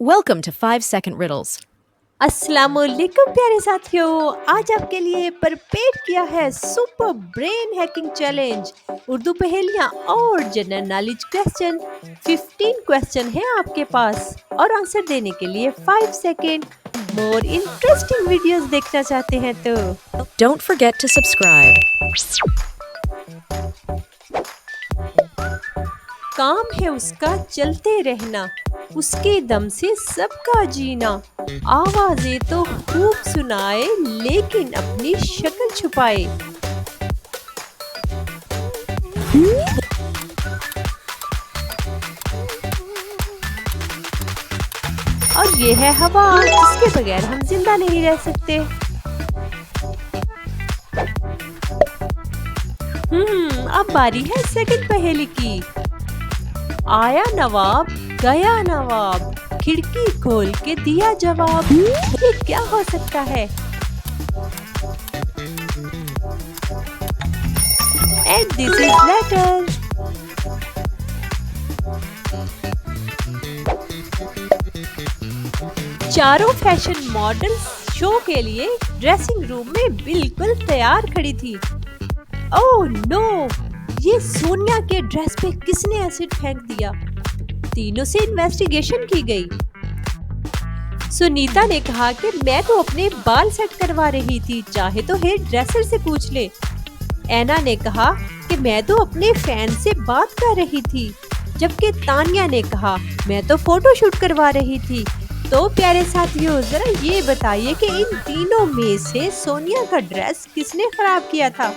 Welcome to 5-Second Riddles. अस्सलामुअलैकुम प्यारे साथियों, आज आपके लिए प्रिपेयर किया है super brain hacking challenge. Urdu पहेलियाँ और जनरल नॉलेज क्वेश्चन 15 क्वेश्चन है आपके पास और आंसर देने के लिए 5 सेकेंड। मोर इंटरेस्टिंग वीडियोस देखना चाहते हैं तो Don't forget to subscribe. काम है उसका चलते रहना, उसके दम से सबका जीना, आवाजें तो खूब सुनाए लेकिन अपनी शक्ल छुपाए। और ये है हवा, जिसके बगैर हम जिंदा नहीं रह सकते। अब बारी है सेकंड पहेली की। आया नवाब गया नवाब, खिड़की खोल के दिया जवाब। ये क्या हो सकता है? And this is letter. चारों फैशन मॉडल्स शो के लिए ड्रेसिंग रूम में बिल्कुल तैयार खड़ी थी। Oh no! ये सोनिया के ड्रेस पे किसने एसिड फेंक दिया? तीनों से इन्वेस्टिगेशन की गई। सुनीता ने कहा कि मैं तो अपने बाल सेट करवा रही थी, चाहे तो हेयर ड्रेसर से पूछ ले। ऐना ने कहा कि मैं तो अपने फैन से बात कर रही थी, जबकि तानिया ने कहा मैं तो फोटो शूट करवा रही थी। तो प्यारे साथियों, जरा ये बताइए कि इन तीनों में से सोनिया का ड्रेस किसने खराब किया था?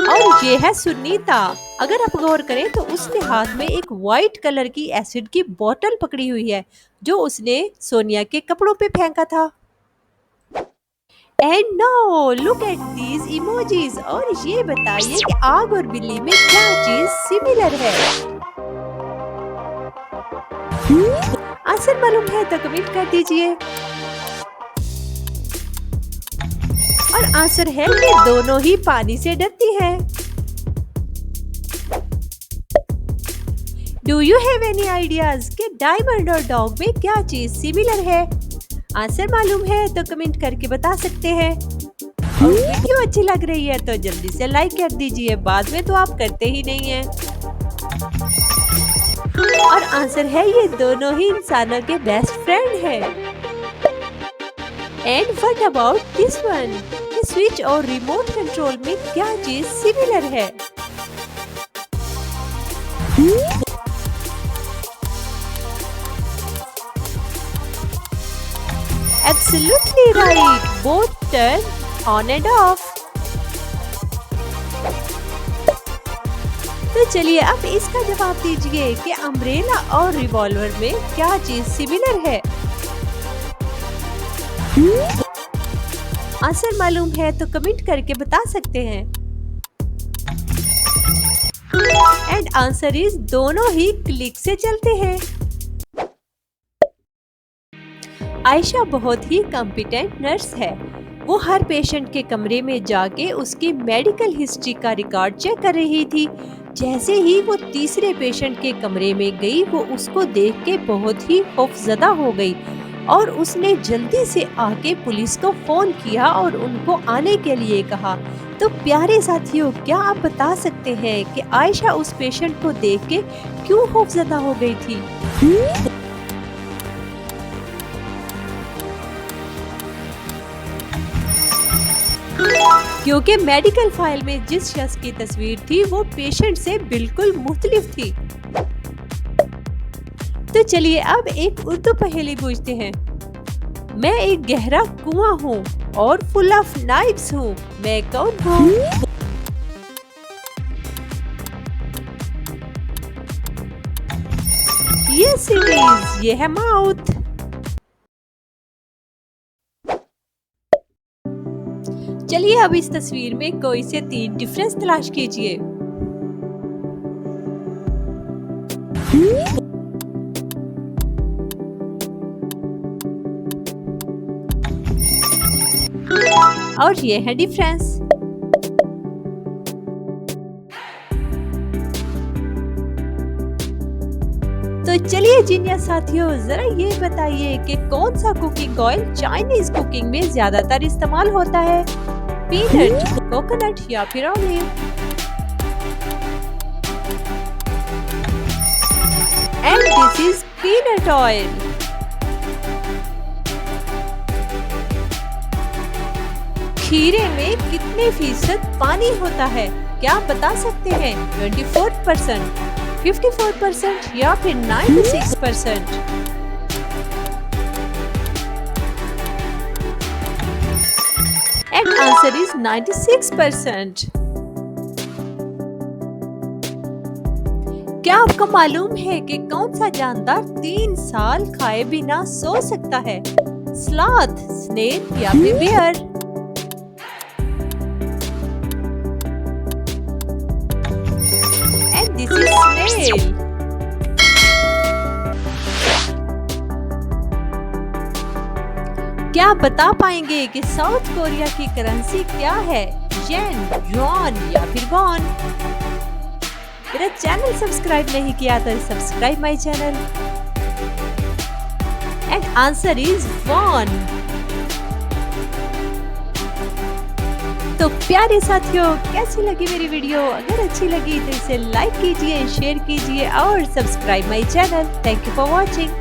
और ये है सुनीता। अगर आप गौर करें तो उसने हाथ में एक वाइट कलर की एसिड की बोतल पकड़ी हुई है, जो उसने सोनिया के कपड़ों पे फेंका था। And now look at these emojis और ये बताइए कि आग और बिल्ली में क्या चीज सिमिलर है? आंसर मालूम है तो कमेंट कर दीजिए। और आंसर है कि दोनों ही पानी से डरती हैं। Do you have any ideas कि डायमंड और डॉग में क्या चीज सिमिलर है? आंसर मालूम है तो कमेंट करके बता सकते हैं। और वीडियो अच्छी लग रही है तो जल्दी से लाइक कर दीजिए, बाद में तो आप करते ही नहीं हैं। और आंसर है ये दोनों ही इंसानों के बेस्ट फ्रेंड हैं। And what about this one? Switch और रिमोट कंट्रोल में क्या चीज सिमिलर है? Absolutely right, both turn on end of. तो चलिए अब इसका जवाब दीजिए कि अम्ब्रेला और रिवॉल्वर में क्या चीज सिमिलर है? आंसर मालूम है तो कमेंट करके बता सकते हैं। एंड आंसर इज दोनों ही क्लिक से चलते हैं। आयशा बहुत ही कॉम्पिटेंट नर्स है। वो हर पेशेंट के कमरे में जाके उसकी मेडिकल हिस्ट्री का रिकॉर्ड चेक कर रही थी। जैसे ही वो तीसरे पेशेंट के कमरे में गई, वो उसको देख के बहुत ही खौफजदा हो गई और उसने जल्दी से आके पुलिस को फोन किया और उनको आने के लिए कहा। तो प्यारे साथियों, क्या आप बता सकते हैं कि आयशा उस पेशेंट को देख के क्यों खौफजदा हो गई थी? क्योंकि मेडिकल फाइल में जिस शख्स की तस्वीर थी वो पेशेंट से बिल्कुल मुख्तलिफ थी। तो चलिए अब एक उर्दू पहेली पूछते हैं। मैं एक गहरा कुआं हूँ और फुल ऑफ नाइफ्स हूँ, मैं कौन हूँ? यस इट इज, ये है माउथ। चलिए अब इस तस्वीर में कोई से 3 डिफरेंस तलाश कीजिए। और ये है डिफरेंस। तो चलिए जीनियस साथियों, जरा ये बताइए कि कौन सा कुकिंग ऑयल चाइनीज कुकिंग में ज्यादातर इस्तेमाल होता है? पीनट, कोकोनट या फिर olive? And this is peanut oil. खीरे में कितने फीसद पानी होता है? क्या आप बता सकते हैं? 24%, 54% या फिर 96%? And answer is 96%. क्या आपको मालूम है कि कौन सा जानदार 3 साल खाए बिना सो सकता है? स्लॉथ, स्नेक या फिर beer? And this is snail. क्या आप बता पाएंगे कि साउथ कोरिया की करेंसी क्या है? येन, युआन या फिर वॉन? मेरा चैनल सब्सक्राइब नहीं किया तो subscribe my channel. And answer is one. तो प्यारे साथियों, कैसी लगी मेरी वीडियो? अगर अच्छी लगी तो इसे लाइक कीजिए, शेयर कीजिए और subscribe my channel. Thank you for watching.